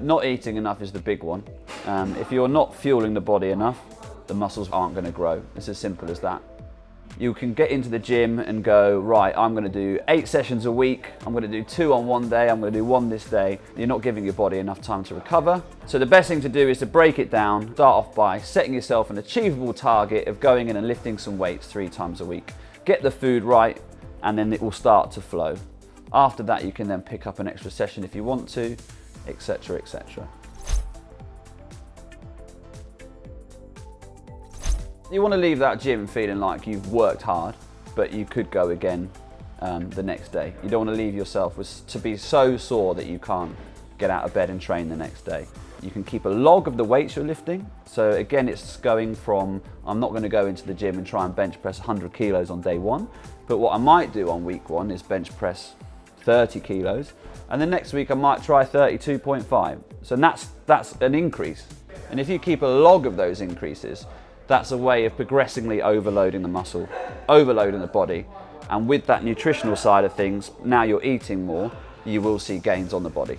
Not eating enough is the big one. If you're not fueling the body enough, the muscles aren't going to grow. It's as simple as that. You can get into the gym and go, right, I'm going to do 8 sessions a week. I'm going to do 2 on one day. I'm going to do 1 this day. You're not giving your body enough time to recover. So the best thing to do is to break it down. Start off by setting yourself an achievable target of going in and lifting some weights 3 times a week. Get the food right, and then it will start to flow. After that, you can then pick up an extra session if you want to, etc., etc. You want to leave that gym feeling like you've worked hard, but you could go again the next day. You don't want to leave yourself to be so sore that you can't get out of bed and train the next day. You can keep a log of the weights you're lifting. So again, it's going from, I'm not going to go into the gym and try and bench press 100 kilos on day 1, but what I might do on week 1 is bench press 30 kilos, and the next week I might try 32.5. So that's an increase. And if you keep a log of those increases, that's a way of progressively overloading the muscle, overloading the body. And with that nutritional side of things, now you're eating more, you will see gains on the body.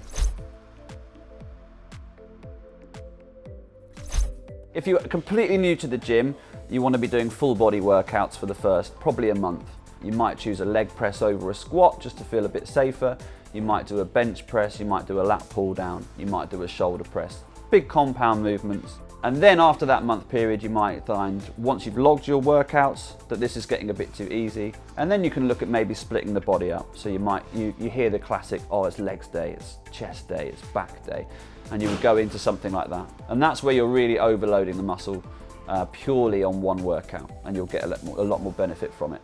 If you're completely new to the gym, you want to be doing full body workouts for the first probably a month. You might choose a leg press over a squat just to feel a bit safer. You might do a bench press, you might do a lat pull down, you might do a shoulder press. Big compound movements. And then after that month period, you might find, once you've logged your workouts, that this is getting a bit too easy. And then you can look at maybe splitting the body up. So you hear the classic, oh, it's legs day, it's chest day, it's back day. And you would go into something like that. And that's where you're really overloading the muscle purely on one workout, and you'll get a lot more benefit from it.